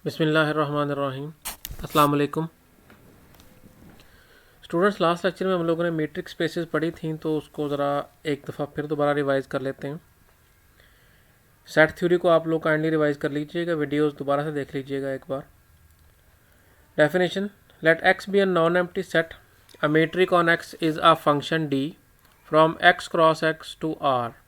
बिस्मिल्लाहिर्रहमानिर्रहीम। अस्सलाम वालेकुम स्टूडेंट्स। लास्ट लेक्चर में हम लोगों ने मैट्रिक्स स्पेसेस पढ़ी थी, तो उसको ज़रा एक दफ़ा फिर दोबारा रिवाइज़ कर लेते हैं। सेट थ्योरी को आप लोग काइंडली रिवाइज़ कर लीजिएगा, वीडियोस दोबारा से देख लीजिएगा एक बार। Definition: let x be a non empty set, a metric on X is a function D from X cross X to R.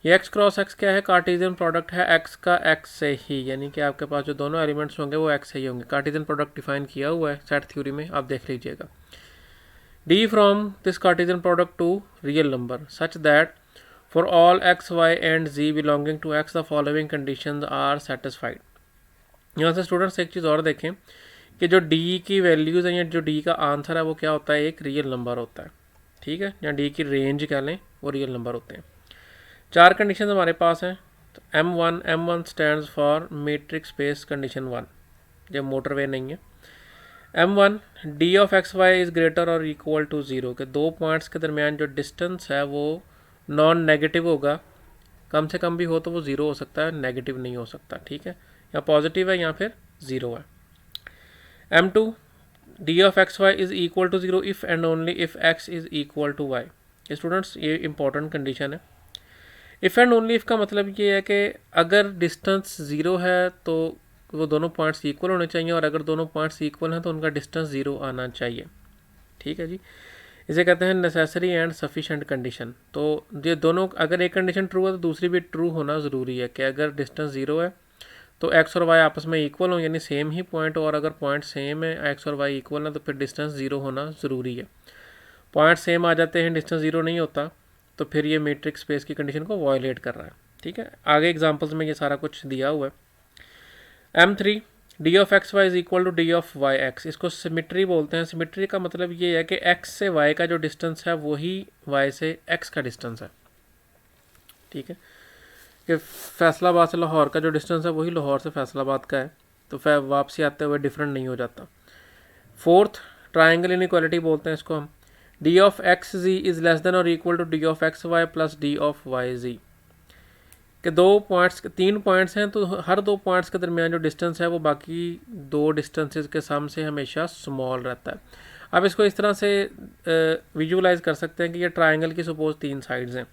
ये एक्स क्रॉस एक्स क्या है? कार्टेशियन प्रोडक्ट है एक्स का एक्स से ही, यानी कि आपके पास जो दोनों एलिमेंट्स होंगे वो एक्स से ही होंगे। कार्टेशियन प्रोडक्ट डिफाइन किया हुआ है सेट थ्योरी में, आप देख लीजिएगा। D from this Cartesian product to real number such that for all x y and z belonging to x the following conditions are satisfied. यहाँ से स्टूडेंट्स एक चीज़ और देखें कि जो डी की वैल्यूज़ हैं या जो डी का आंसर है वो क्या होता है? एक रियल नंबर होता है, ठीक है, या डी की रेंज कह लें, वो रियल नंबर होते हैं। चार कंडीशन हमारे पास हैं। तो M1 stands for metrics space condition 1, जब मोटरवे नहीं है। M1 d of x y is greater और इक्वल टू ज़ीरो, के दो पॉइंट्स के दरमियान जो डिस्टेंस है वो नॉन नेगेटिव होगा, कम से कम भी हो तो वो ज़ीरो हो सकता है, नेगेटिव नहीं हो सकता, ठीक है, या पॉजिटिव है या फिर ज़ीरो है। M2 d of x y is equal to zero if and only if x is equal to y. ये स्टूडेंट्स ये इंपॉर्टेंट कंडीशन है। इफ़ एंड ओनली इफ़ का मतलब ये है कि अगर डिस्टेंस ज़ीरो है तो वो दोनों पॉइंट्स इक्वल होने चाहिए, और अगर दोनों पॉइंट्स इक्वल हैं तो उनका डिस्टेंस ज़ीरो आना चाहिए, ठीक है जी। इसे कहते हैं नेसेसरी एंड सफिशेंट कंडीशन। तो ये दोनों, अगर एक कंडीशन ट्रू है तो दूसरी भी ट्रू होना ज़रूरी है कि अगर डिस्टेंस ज़ीरो है तो एक्स और वाई आपस में इक्वल हो, यानी सेम ही पॉइंट, और अगर पॉइंट सेम है, एक्स और वाई इक्वल है, तो फिर डिस्टेंस ज़ीरो होना ज़रूरी है। पॉइंट सेम आ जाते हैं, डिस्टेंस ज़ीरो नहीं होता, तो फिर ये मैट्रिक्स स्पेस की कंडीशन को वायलेट कर रहा है, ठीक है। आगे एग्जांपल्स में ये सारा कुछ दिया हुआ है। M3 d of x Y is equal to D of y x, इसको सिमिट्री बोलते हैं। सिमिट्री का मतलब ये है कि एक्स से वाई का जो डिस्टेंस है वही वाई से एक्स का डिस्टेंस है, ठीक है, कि फैसलाबाद से लाहौर का जो डिस्टेंस है वही लाहौर से फैसलाबाद का है, तो फिर वापसी आते हुए डिफरेंट नहीं हो जाता। फोर्थ, ट्राइंगल इनइक्वालिटी बोलते हैं इसको हम। D of X G is less than और equal to D of x Y plus D of Y G, के दो पॉइंट्स, तीन पॉइंट्स हैं, तो हर दो पॉइंट्स के दरमियान जो डिस्टेंस है वो बाकी दो डिस्टेंसेस के सम से हमेशा स्मॉल रहता है। अब इसको इस तरह से विजुअलाइज कर सकते हैं कि ये ट्राइंगल की सपोज तीन साइड्स हैं।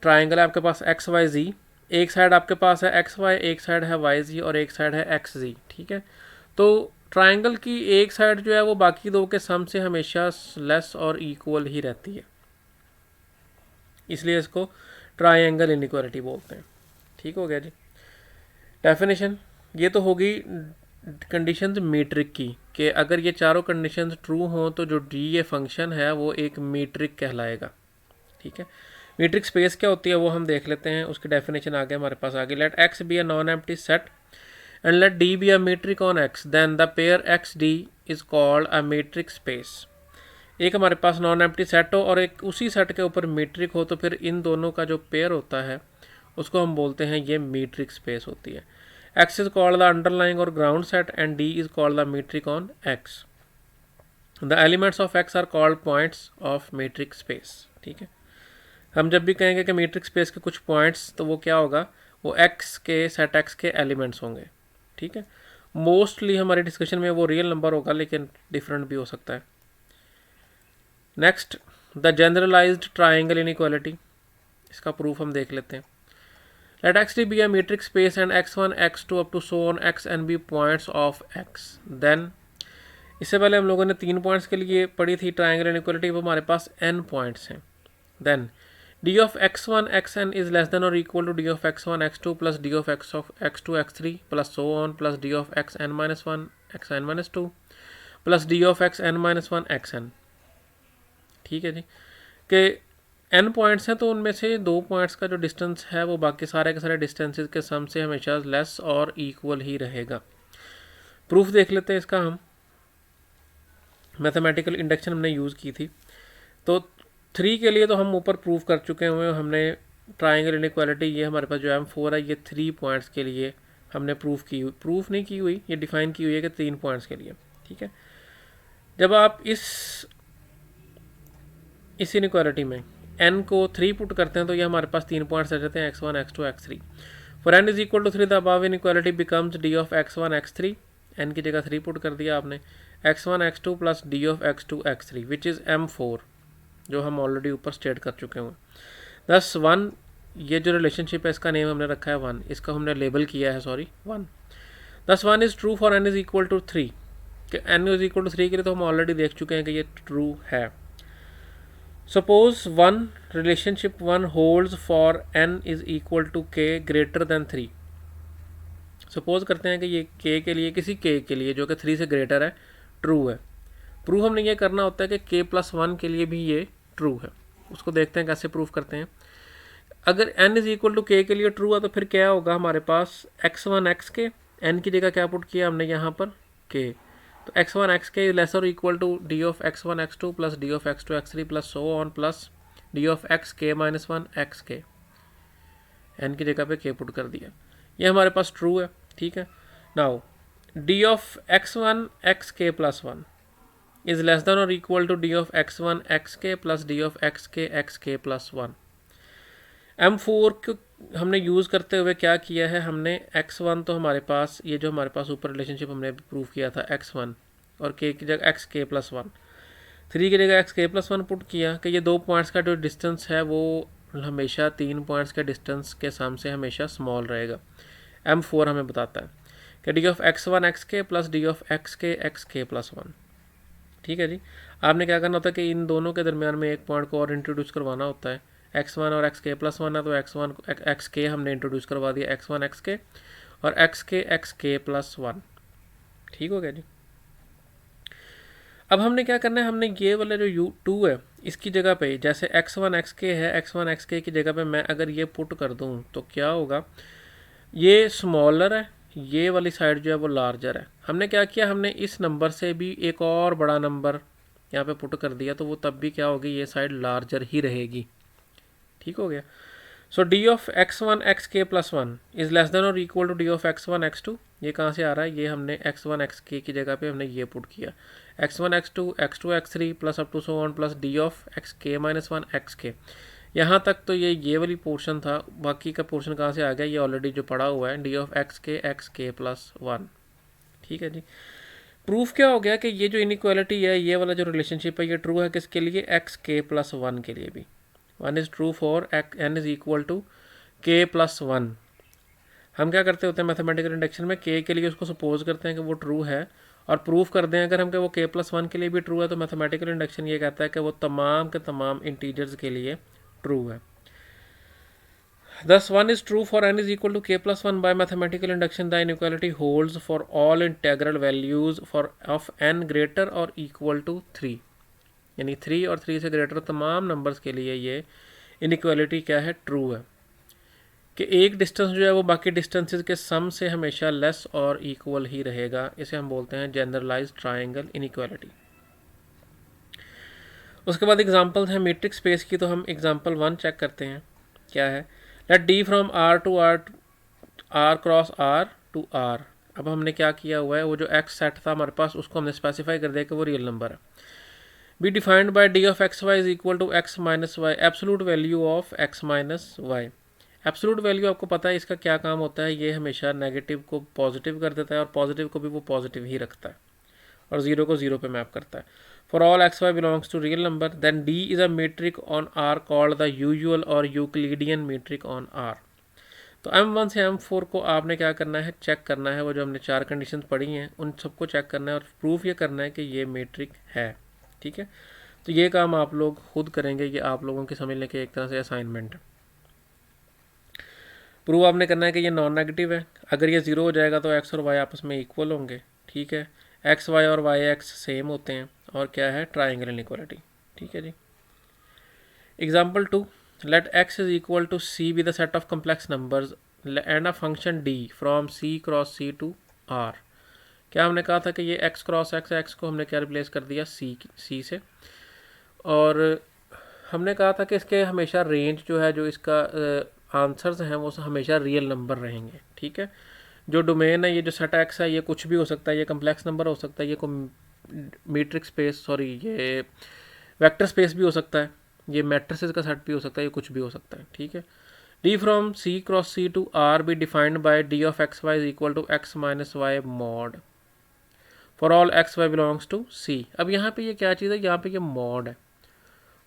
ट्राइंगल है आपके पास एक्स वाई जी, एक साइड आपके पास है एक्स वाई, एक साइड है वाई जी, और एक साइड है एक्स जी, ठीक है। तो ट्राइंगल की एक साइड जो है वो बाकी दो के सम से हमेशा लेस और इक्वल ही रहती है, इसलिए इसको ट्राइंगल इनइक्वालिटी बोलते हैं, ठीक हो गया जी। डेफिनेशन: ये तो होगी कंडीशंस मीट्रिक की, कि अगर ये चारों कंडीशंस ट्रू हों तो जो डी ये फंक्शन है वो एक मीट्रिक कहलाएगा, ठीक है। मीट्रिक स्पेस क्या होती है वो हम देख लेते हैं, उसकी डेफिनेशन आगे हमारे पास आगे। Let x be a non empty set and let D be a metric on X, then the pair XD is called a metric space। एक हमारे पास नॉन एम्प्टी सेट हो और एक उसी सेट के ऊपर मीट्रिक हो, तो फिर इन दोनों का जो पेयर होता है उसको हम बोलते हैं ये मीट्रिक स्पेस होती है। X is called the underlying और ground set and D is called the metric on X। The elements of X are called points of metric space, ठीक है। हम जब भी कहेंगे कि मीट्रिक स्पेस के कुछ पॉइंट्स, तो वो क्या होगा? वो X के सेट X के एलिमेंट्स होंगे, ठीक है। मोस्टली हमारे डिस्कशन में वो रियल नंबर होगा, लेकिन डिफरेंट भी हो सकता है। Next, the generalised triangle inequality, इसका प्रूफ हम देख लेते हैं। Let x d be a metric space and x1 x2 up to so on x n be points of x, then, इससे पहले हम लोगों ने 3 पॉइंट्स के लिए पढ़ी थी ट्राइंगल इनइक्वालिटी, वो हमारे पास n पॉइंट्स हैं। Then d of x1 xn is less than or equal to d of x1 x2 plus d of x2 x3 plus so on plus d of xn minus 1 xn minus 2 plus d of xn minus 1 xn, ठीक है जी। कि n points हैं तो उनमें से दो points का जो डिस्टेंस है वो बाकी सारे के सारे डिस्टेंसेस के सम से हमेशा लेस और इक्वल ही रहेगा। प्रूफ देख लेते हैं इसका हम। मैथमेटिकल इंडक्शन हमने यूज़ की थी, तो 3 के लिए तो हम ऊपर प्रूफ कर चुके हुए, हमने ट्राइंगल इनइक्वालिटी, ये हमारे पास जो M4 है ये 3 पॉइंट्स के लिए हमने प्रूफ नहीं की हुई, ये डिफाइन की हुई है कि 3 पॉइंट्स के लिए, ठीक है। जब आप इस इनइक्वालिटी में n को 3 पुट करते हैं तो ये हमारे पास 3 पॉइंट्स आ जाते हैं x1 x2 x3। For n is equal to 3 the above inequality becomes d of x1 x3, n की जगह 3 पुट कर दिया आपने, x1 x2 plus D of x2 x3 which is m4, जो हम ऑलरेडी ऊपर स्टेट कर चुके हैं। दस 1, ये जो रिलेशनशिप है इसका नेम हमने रखा है 1, इसका हमने लेबल किया है 1। Thus 1 is true for n is equal to 3, कि n इज इक्वल टू 3 के लिए तो हम ऑलरेडी देख चुके हैं कि ये ट्रू है। Suppose 1 relationship 1 holds for n is equal to k greater than 3। Suppose करते हैं कि ये k के लिए, किसी k के लिए जो कि 3 से ग्रेटर है, ट्रू है। प्रूफ हमने ये करना होता है कि k प्लस 1 के लिए भी ये ट्रू है। उसको देखते हैं कैसे प्रूफ करते हैं। अगर n is equal to k के लिए ट्रू है तो फिर क्या होगा हमारे पास, x1 x k, n की जगह क्या पुट किया हमने यहाँ पर k, तो x1 xk lesser equal to D of x1 x2 plus D of x2 x3 plus so on plus D of xk minus 1 xk, n की जगह पे k पुट कर दिया, ये हमारे पास ट्रू है। ठीक है, now D of x1 xk plus 1 is less than और equal to D of x1 xk plus D of xk xk plus 1। m4 को हमने यूज़ करते हुए क्या किया है, हमने x1 तो हमारे पास, ये जो हमारे पास ऊपर रिलेशनशिप हमने प्रूव किया था x1, और k की जगह xk प्लस 1, 3 की जगह xk प्लस 1 पुट किया कि ये 2 पॉइंट्स का जो डिस्टेंस है वो हमेशा 3 पॉइंट्स के डिस्टेंस के सम से हमेशा स्मॉल रहेगा। m4 हमें बताता है कि D of x1 xk plus D of xk xk plus 1। ठीक है जी, आपने क्या करना होता है कि इन दोनों के दरमियान में एक पॉइंट को और इंट्रोड्यूस करवाना होता है। x1 और xk प्लस 1 है तो x1 xk हमने इंट्रोड्यूस करवा दिया, x1 xk और xk xk प्लस 1। ठीक हो गया जी। अब हमने क्या करना है, हमने ये वाला जो u2 है इसकी जगह पे, जैसे x1 xk है, x1 xk की जगह पे मैं अगर ये पुट कर दूं तो क्या होगा, ये स्मॉलर है, ये वाली साइड जो है वो लार्जर है। हमने क्या किया, हमने इस नंबर से भी एक और बड़ा नंबर यहाँ पे पुट कर दिया, तो वो तब भी क्या होगी, ये साइड लार्जर ही रहेगी। ठीक हो गया। So D of x1 xk plus 1 is less than और equal to D of x1 x2, ये कहाँ से आ रहा है, ये हमने x1 xk की जगह पे हमने ये पुट किया, x1 x2 x2 x3 plus up to so on plus D of xk minus 1 xk। यहाँ तक तो ये वाली पोर्शन था, बाकी का पोर्शन कहाँ से आ गया, ये ऑलरेडी जो पड़ा हुआ है डी ऑफ xk प्लस 1। ठीक है जी। प्रूफ क्या हो गया कि ये जो इनइक्वालिटी है, ये वाला जो रिलेशनशिप है, ये ट्रू है किसके लिए, xk प्लस 1 के लिए भी। 1 is true for n is equal to k plus 1। हम क्या करते होते हैं मैथमेटिकल इंडक्शन में, k के लिए उसको सपोज करते हैं कि वो ट्रू है और प्रूफ कर दें अगर हम कि वो k प्लस 1 के लिए भी ट्रू है, तो मैथमेटिकल इंडक्शन ये कहता है कि वो तमाम के तमाम इंटीजर्स के लिए ट्रू है। Thus 1 is true for n is equal to k plus 1 by mathematical induction. The inequality holds for all integral values for of n greater or equal to 3, यानी 3 और 3 से ग्रेटर तमाम नंबर्स के लिए ये इनइक्वालिटी क्या है, ट्रू है कि एक डिस्टेंस जो है वो बाकी डिस्टेंसेस के सम से हमेशा लेस और इक्वल ही रहेगा। इसे हम बोलते हैं जनरलाइज्ड ट्रायंगल इनइक्वालिटी। उसके बाद एग्जांपल्स हैं मैट्रिक्स स्पेस की, तो हम एग्जांपल 1 चेक करते हैं। क्या है, let d from r to r cross r to r। अब हमने क्या किया हुआ है, वो जो x सेट था हमारे पास उसको हमने स्पेसिफाई कर दिया कि वो रियल नंबर है। Be defined by D of x Y is equal to x minus y, absolute value of x minus y. Absolute value आपको पता है इसका क्या काम होता है, ये हमेशा नेगेटिव को पॉजिटिव कर देता है और पॉजिटिव को भी वो पॉजिटिव ही रखता है और जीरो को जीरो पे मैप करता है। For all x Y belongs to real number then d is a metric on r called the usual और यूक्लिडियन मीट्रिक ऑन आर। तो M1 से M4 को आपने क्या करना है, चेक करना है, वो जो हमने 4 कंडीशन पढ़ी हैं उन सबको चेक करना है और प्रूफ ये करना है कि ये मीट्रिक है। ठीक है, तो ये काम आप लोग खुद करेंगे, ये आप लोगों के समझने के एक तरह से असाइनमेंट है। प्रूव आपने करना है कि ये नॉन नेगेटिव है, अगर ये ज़ीरो हो जाएगा तो एक्स और वाई आपस में इक्वल होंगे। ठीक है, एक्स वाई और वाई एक्स सेम होते हैं और क्या है, ट्राइंगल इनइक्वालिटी। ठीक है जी। Example 2, let x is equal to c be the set of complex numbers and a function d from c cross c to r। क्या हमने कहा था कि ये x क्रॉस x को हमने क्या रिप्लेस कर दिया c से, और हमने कहा था कि इसके हमेशा रेंज जो है, जो इसका आंसर्स हैं वो हमेशा रियल नंबर रहेंगे। ठीक है, जो डोमेन है, ये जो सेट x है, ये कुछ भी हो सकता है, ये कम्प्लेक्स नंबर हो सकता है, ये मीट्रिक स्पेस ये वेक्टर स्पेस भी हो सकता है, ये मैट्रिसेस का सेट भी हो सकता है, ये कुछ भी हो सकता है। ठीक है, D from C cross C to R be defined by D of x Y is equal to x minus Y mod for all x Y belongs to C. अब यहाँ पे ये क्या चीज़ है, यहाँ पे ये मॉड है।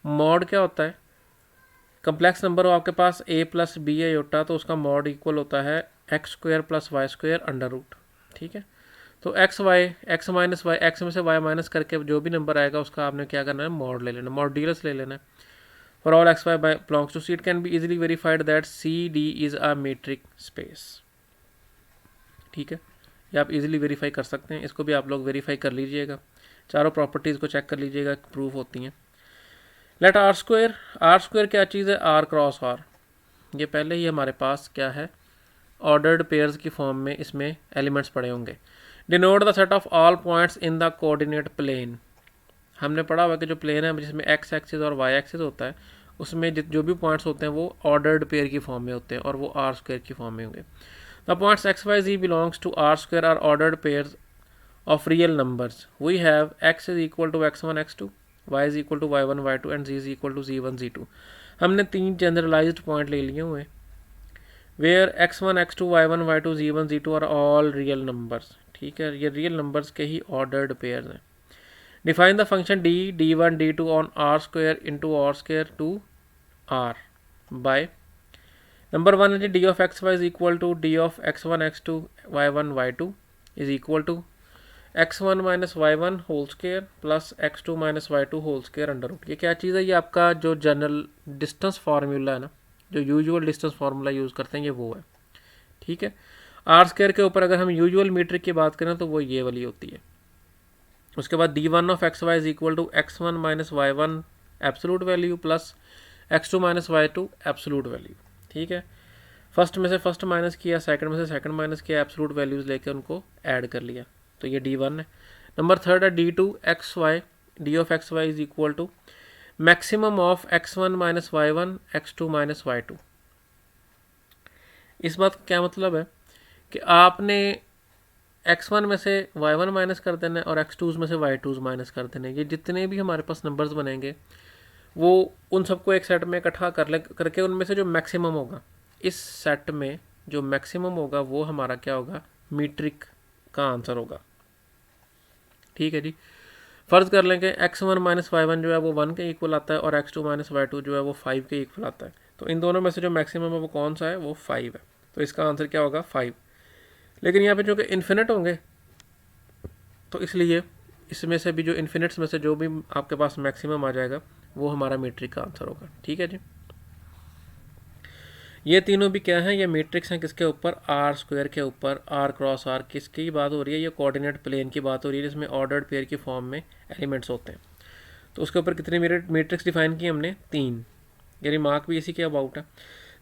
मॉड क्या होता है, कम्प्लेक्स नंबर हो आपके पास a प्लस बी है योटा, तो उसका मॉड इक्वल होता है x square plus y square under root. ठीक है, तो x y x minus y, x में से वाई माइनस करके जो भी नंबर आएगा उसका आपने क्या करना है, मॉड ले लेना, मॉड्यूलस ले लेना है। For all x Y belongs to C it can be easily verified that C d is a metric space. ठीक है, ये आप इजीली वेरीफाई कर सकते हैं, इसको भी आप लोग वेरीफाई कर लीजिएगा, चारों प्रॉपर्टीज़ को चेक कर लीजिएगा, प्रूफ होती हैं। लेट आर स्क्वायर क्या चीज़ है, आर क्रॉस आर, ये पहले ही हमारे पास क्या है, ऑर्डर्ड पेयर्स की फॉर्म में इसमें एलिमेंट्स पड़े होंगे। Denote the set of all points in the coordinate plane. हमने पढ़ा हुआ कि जो प्लेन है जिसमें एक्स एक्सिस और वाई एक्सिस होता है, उसमें जो भी पॉइंट्स होते हैं वो ऑर्डर्ड पेयर की फॉर्म में होते हैं और वो आर स्क्वायर की फॉर्म में होंगे। The points x y z belongs to r square are ordered pairs of real numbers. We have x is equal to x1 x2, y is equal to y1 y2 and z is equal to z1 z2। हमने 3 generalised point ले लिए हुए, where x1 x2 y1 y2 z1 z2 are all real numbers. ठीक है, ये real numbers के ही ordered pairs हैं। Define the function d d1 d2 on r square into r square to r by number 1 है d of x Y is equal to D of x1 x2 y1 y2 is equal to x1 minus y1 whole square plus x2 minus y2 whole square under root. ये क्या चीज़ है, ये आपका जो general distance formula है ना, जो usual distance formula use करते हैं, ये वो है। ठीक है, आर स्क्वायर के ऊपर अगर हम यूजुअल मीट्रिक की बात करें तो वो ये वाली होती है। उसके बाद d1 of x Y is equal to x1 minus y1 absolute value plus x2 minus y2 absolute value. ठीक है, फर्स्ट में से फर्स्ट माइनस किया, सेकंड में से सेकंड माइनस किया, एब्सोलूट वैल्यूज़ लेके उनको ऐड कर लिया, तो ये d1 है। नंबर थर्ड है d2 x y, d of x Y is equal to maximum of x1 minus y1 x2 minus y2। इस बात का क्या मतलब है कि आपने x1 में से y1 माइनस कर देना है और x2 में से y2 माइनस कर देना है। ये जितने भी हमारे पास नंबर्स बनेंगे वो उन सबको एक सेट में इकट्ठा करके उनमें से जो मैक्सिमम होगा, इस सेट में जो मैक्सिमम होगा वो हमारा क्या होगा, मीट्रिक का आंसर होगा। ठीक है जी, फर्ज कर लेंगे x1 माइनस y1 जो है वो 1 के इक्वल आता है और x2 माइनस y2 जो है वो 5 के इक्वल आता है, तो इन दोनों में से जो मैक्सिमम है वो कौन सा है, वो 5 है, तो इसका आंसर क्या होगा, 5। लेकिन यहाँ पे जो कि इन्फिनिट होंगे, तो इसलिए इसमें से भी जो इन्फिनिट्स में से जो भी आपके पास मैक्सिमम आ जाएगा वो हमारा मीट्रिक का आंसर होगा। ठीक है जी, ये तीनों भी क्या हैं, ये मैट्रिक्स हैं किसके ऊपर, आर स्क्वायर के ऊपर। आर क्रॉस आर किसकी बात हो रही है, ये कोऑर्डिनेट प्लेन की बात हो रही है जिसमें ऑर्डर्ड पेयर की फॉर्म में एलिमेंट्स होते हैं। तो उसके ऊपर कितने मैट्रिक्स डिफाइन किए हमने, 3। ये रिमार्क भी इसी के अबाउट है।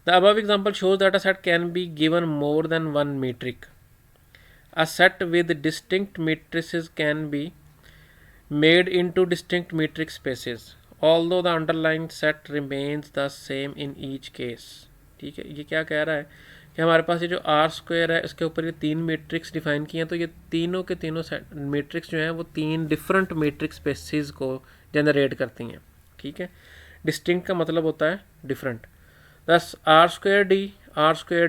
The above example shows that a set can be given more than one metric. A set with distinct matrices can be made into distinct metric spaces although the underlying set remains the same in each case. ठीक है, ये क्या कह रहा है कि हमारे पास ये जो आर स्क्वायर है इसके ऊपर ये 3 मैट्रिक्स डिफाइन किए हैं, तो ये तीनों के तीनों मैट्रिक्स जो हैं वो 3 डिफरेंट मैट्रिक स्पेसिस को जनरेट करती हैं। ठीक है, डिस्टिंक्ट का मतलब होता है different. Thus r square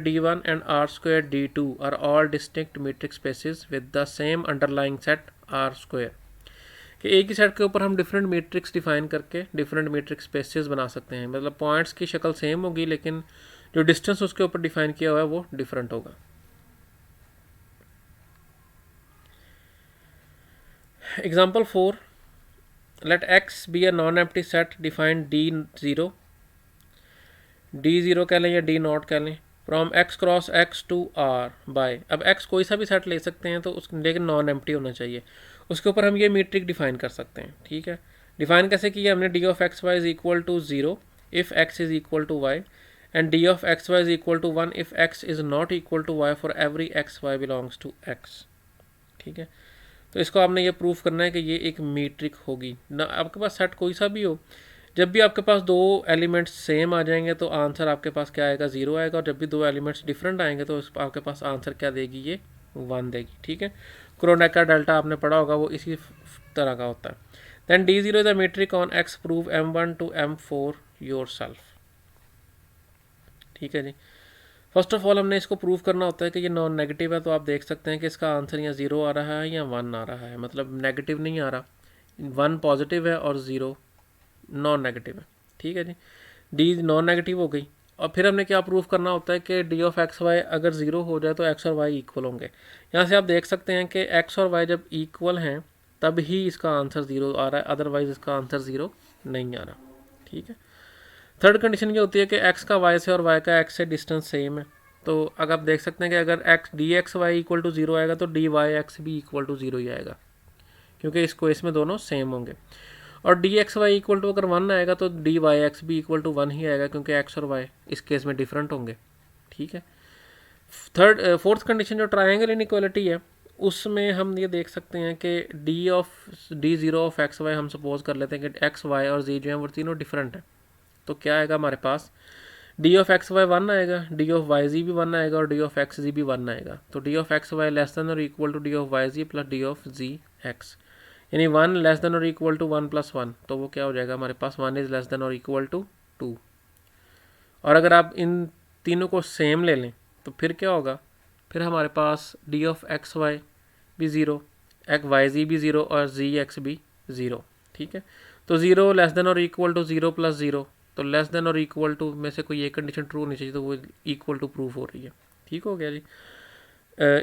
d1 and r square d2 are all distinct metric spaces with the same underlying set r square. कि एक ही सेट के ऊपर हम डिफरेंट मैट्रिक्स डिफाइन करके डिफरेंट मैट्रिक स्पेसेस बना सकते हैं, मतलब पॉइंट्स की शक्ल सेम होगी लेकिन जो डिस्टेंस उसके ऊपर डिफाइन किया हुआ है वो डिफरेंट होगा। Example 4, let x be a non empty set defined d0 कह लें या d0 कह लें, from x cross x to r by. अब x कोई सा भी सेट ले सकते हैं तो लेकिन नॉन एम्प्टी होना चाहिए, उसके ऊपर हम ये मीट्रिक डिफाइन कर सकते हैं। ठीक है, डिफाइन कैसे किया हमने, d of x Y is equal to 0 if x is equal to y and d of x Y is equal to 1 if x is not equal to y for every x y belongs to x। ठीक है, तो इसको आपने ये proof करना है कि ये एक मीट्रिक होगी ना, आपके पास सेट कोई सा भी हो, जब भी आपके पास 2 एलिमेंट्स सेम आ जाएंगे तो आंसर आपके पास क्या आएगा, 0 आएगा, और जब भी 2 एलिमेंट्स डिफरेंट आएंगे तो आपके पास आंसर क्या देगी, ये 1 देगी। ठीक है, क्रोनेकर डेल्टा आपने पढ़ा होगा, वो इसी तरह का होता है। Then d0 is a metric on x, prove m1 to m4 yourself. ठीक है जी। फर्स्ट ऑफ ऑल हमने इसको प्रूव करना होता है कि ये नॉन नेगेटिव है, तो आप देख सकते हैं कि इसका आंसर यहाँ 0 आ रहा है या 1 आ रहा है, मतलब नेगेटिव नहीं आ रहा, 1 पॉजिटिव है और 0 नॉन नेगेटिव है। ठीक है जी, डी नॉन नेगेटिव हो गई। और फिर हमने क्या प्रूव करना होता है कि डी ऑफ एक्स वाई अगर 0 हो जाए तो एक्स और वाई इक्वल होंगे। यहाँ से आप देख सकते हैं कि एक्स और वाई जब इक्वल हैं तब ही इसका आंसर 0 आ रहा है, अदरवाइज इसका आंसर 0 नहीं आ रहा। ठीक है। थर्ड कंडीशन ये होती है कि एक्स का वाई से और वाई का एक्स से डिस्टेंस सेम है। तो अगर आप देख सकते हैं कि अगर x d x y equal to 0 आएगा तो डी वाई एक्स भी इक्वल टू 0 ही आएगा, क्योंकि इसको इसमें दोनों सेम होंगे। और d x y equal to अगर 1 आएगा तो डी वाई एक्स भी इक्वल टू 1 ही आएगा, क्योंकि एक्स और वाई इस केस में डिफरेंट होंगे। ठीक है। फोर्थ कंडीशन जो ट्रायंगल इनइक्वालिटी है उसमें हम ये देख सकते हैं कि d zero of x y हम सपोज कर लेते हैं कि एक्स वाई और जी जो है वो तीनों डिफरेंट है। तो क्या आएगा हमारे पास, डी ऑफ एक्स वाई 1 आएगा, डी ऑफ वाई जी भी 1 आएगा और डी ऑफ एक्स जी भी 1 आएगा। तो d of x y less than और equal to D of Y g plus D of g x, यानी 1 लेस देन और इक्वल टू 1 प्लस 1, तो वो क्या हो जाएगा हमारे पास 1 इज लेस देन और इक्वल टू 2। और अगर आप इन तीनों को सेम ले लें तो फिर क्या होगा, फिर हमारे पास डी ऑफ एक्स वाई भी 0, एक्स वाई जी भी 0 और जी एक्स भी 0। ठीक है। तो 0 लेस देन और इक्वल टू 0 प्लस 0, तो लेस देन और इक्वल टू में से कोई एक कंडीशन ट्रू होनी चाहिए, तो वो इक्वल टू प्रूफ हो रही है। ठीक हो गया जी।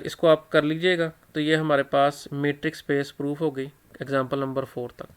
इसको आप कर लीजिएगा। तो ये हमारे पास मैट्रिक्स स्पेस प्रूफ हो गई एग्जांपल नंबर 4 तक।